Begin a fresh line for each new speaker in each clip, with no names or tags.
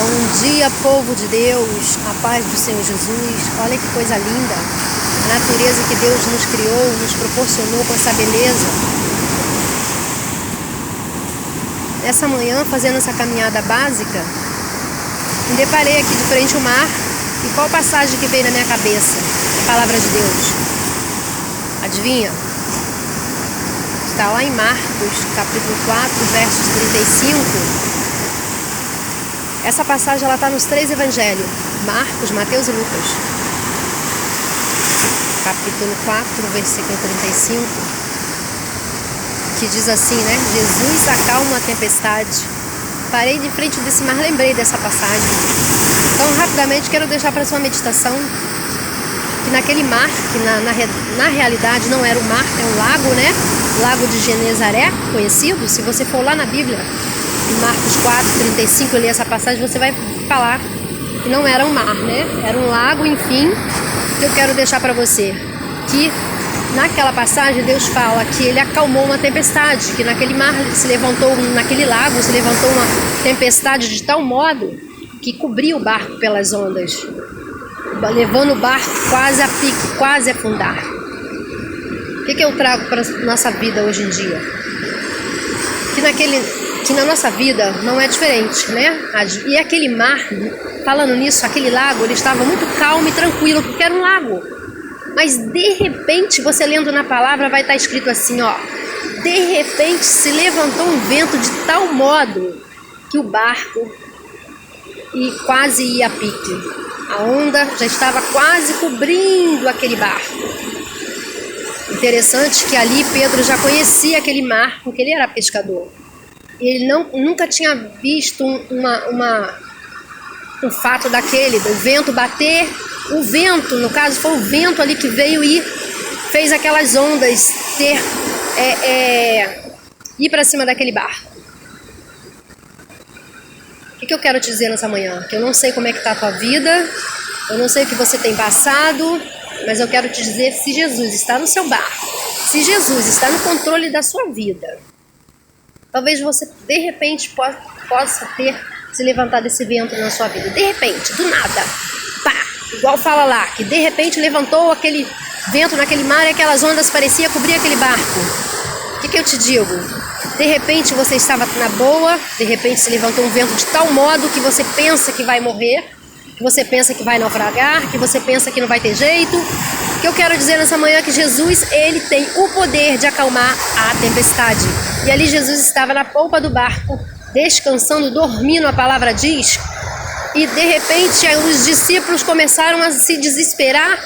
Bom dia, povo de Deus, a paz do Senhor Jesus. Olha que coisa linda, a natureza que Deus nos criou, nos proporcionou com essa beleza. Nessa manhã, fazendo essa caminhada básica, me deparei aqui de frente ao mar. E qual passagem que veio na minha cabeça? A palavra de Deus. Adivinha? Está lá em Marcos, capítulo 4, versos 35. Essa passagem ela está nos 3 evangelhos, Marcos, Mateus e Lucas. Capítulo 4, versículo 35, que diz assim, né? Jesus acalma a tempestade. Parei de frente desse mar, lembrei dessa passagem. Então, rapidamente, quero deixar para sua meditação que naquele mar, que na realidade não era um mar, é um lago, né? Lago de Genezaré, conhecido. Se você for lá na Bíblia, em Marcos 4, 35, eu li essa passagem, você vai falar que não era um mar, né? Era um lago, enfim. Eu quero deixar para você que naquela passagem Deus fala que ele acalmou uma tempestade, que naquele mar se levantou, naquele lago se levantou uma tempestade de tal modo que cobriu o barco pelas ondas, levando o barco quase a pique, quase a afundar. O que eu trago para a nossa vida hoje em dia? Que na nossa vida não é diferente, né? E aquele mar, falando nisso, aquele lago, ele estava muito calmo e tranquilo, porque era um lago. Mas de repente, você lendo na palavra, vai estar escrito assim, ó. De repente se levantou um vento de tal modo que o barco quase ia a pique. A onda já estava quase cobrindo aquele barco. Interessante que ali Pedro já conhecia aquele mar, porque ele era pescador. Ele nunca tinha visto um fato daquele, do vento bater. O vento, no caso, foi o vento ali que veio e fez aquelas ondas ir para cima daquele barco. O que eu quero te dizer nessa manhã? Que eu não sei como é que está a tua vida, eu não sei o que você tem passado, mas eu quero te dizer, se Jesus está no seu barco, se Jesus está no controle da sua vida, talvez você, de repente, possa ter se levantado esse vento na sua vida. De repente, do nada. Pá! Igual fala lá, que de repente levantou aquele vento naquele mar e aquelas ondas pareciam cobrir aquele barco. O que eu te digo? De repente você estava na boa, de repente se levantou um vento de tal modo que você pensa que vai morrer, que você pensa que vai naufragar, que você pensa que não vai ter jeito. O que eu quero dizer nessa manhã é que Jesus, ele tem o poder de acalmar a tempestade. E ali Jesus estava na polpa do barco, descansando, dormindo, a palavra diz. E de repente os discípulos começaram a se desesperar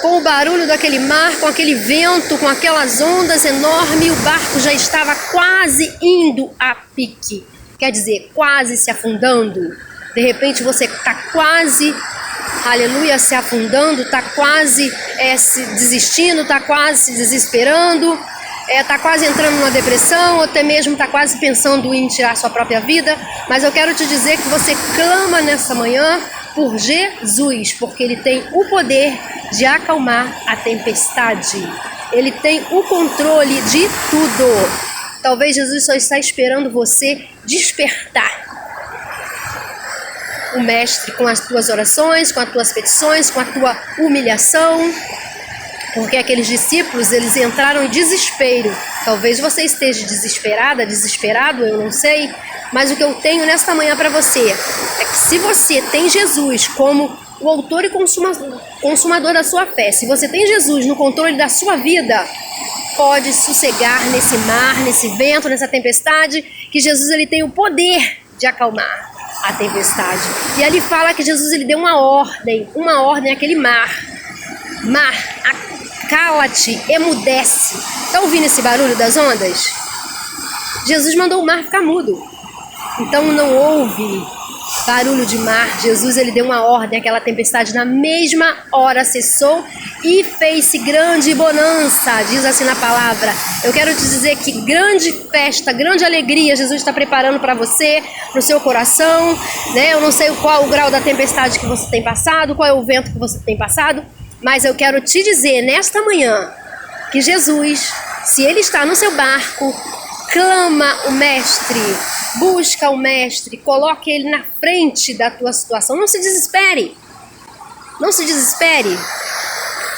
com o barulho daquele mar, com aquele vento, com aquelas ondas enormes. O barco já estava quase indo a pique. Quer dizer, quase se afundando. De repente você está quase, aleluia, se afundando, está quase se desistindo, está quase se desesperando, está quase entrando numa depressão, ou até mesmo está quase pensando em tirar sua própria vida. Mas eu quero te dizer que você clama nessa manhã por Jesus, porque ele tem o poder de acalmar a tempestade. Ele tem o controle de tudo. Talvez Jesus só está esperando você despertar o mestre com as tuas orações, com as tuas petições, com a tua humilhação. Porque aqueles discípulos, eles entraram em desespero. Talvez você esteja desesperada, desesperado, eu não sei. Mas o que eu tenho nesta manhã para você é que se você tem Jesus como o autor e consumador da sua fé, se você tem Jesus no controle da sua vida, pode sossegar nesse mar, nesse vento, nessa tempestade, que Jesus ele tem o poder de acalmar a tempestade. E ali fala que Jesus ele deu uma ordem àquele mar. Mar, cala-te, emudece. Está ouvindo esse barulho das ondas? Jesus mandou o mar ficar mudo. Então não houve barulho de mar. Jesus ele deu uma ordem, aquela tempestade na mesma hora cessou e fez-se grande bonança, diz assim na palavra. Eu quero te dizer que grande festa, grande alegria Jesus está preparando para você, para o seu coração, né? Eu não sei qual o grau da tempestade que você tem passado, qual é o vento que você tem passado, mas eu quero te dizer nesta manhã que Jesus, se ele está no seu barco, clama o mestre, Busca o Mestre, coloque Ele na frente da tua situação. Não se desespere. Não se desespere,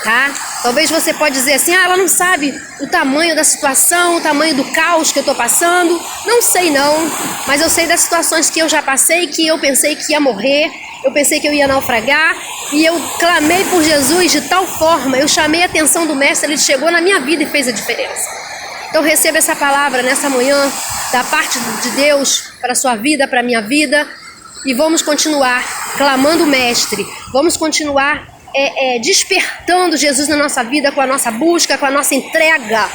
tá? Talvez você pode dizer assim, ela não sabe o tamanho da situação, o tamanho do caos que eu tô passando. Não sei não, mas eu sei das situações que eu já passei, que eu pensei que ia morrer, eu pensei que eu ia naufragar, e eu clamei por Jesus de tal forma, eu chamei a atenção do Mestre, Ele chegou na minha vida e fez a diferença. Então receba essa palavra nessa manhã, da parte de Deus, para a sua vida, para a minha vida, e vamos continuar clamando o Mestre, vamos continuar despertando Jesus na nossa vida, com a nossa busca, com a nossa entrega.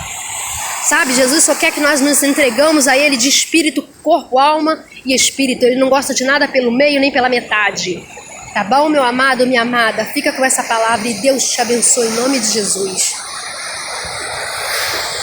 Sabe, Jesus só quer que nós nos entregamos a Ele de espírito, corpo, alma e espírito. Ele não gosta de nada pelo meio nem pela metade. Tá bom, meu amado, minha amada? Fica com essa palavra e Deus te abençoe em nome de Jesus.